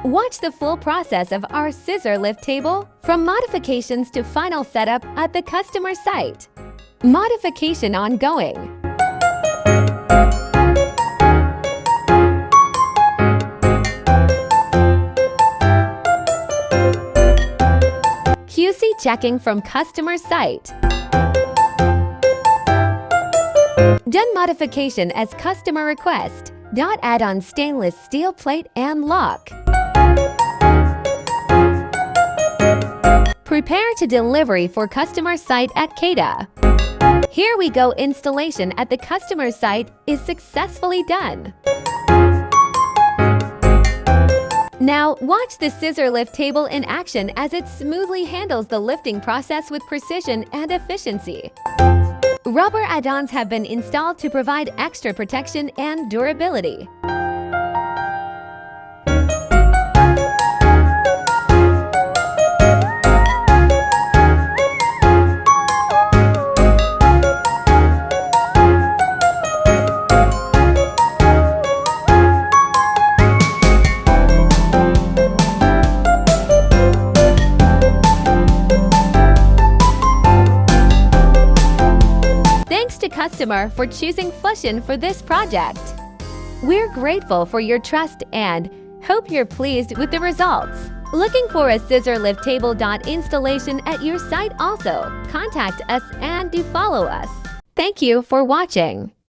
Watch the full process of our scissor lift table, from modifications to final setup at the customer site. Modification ongoing. QC checking from customer site. Done modification as customer request. Add on stainless steel plate and lock. Prepare to delivery for customer site at CADA. Here we go, installation at the customer site is successfully done. Now watch the scissor lift table in action as it smoothly handles the lifting process with precision and efficiency. Rubber add-ons have been installed to provide extra protection and durability. Thanks to customer for choosing Fushen for this project. We're grateful for your trust and hope you're pleased with the results. Looking for a scissor lift table installation at your site also? Contact us and do follow us. Thank you for watching.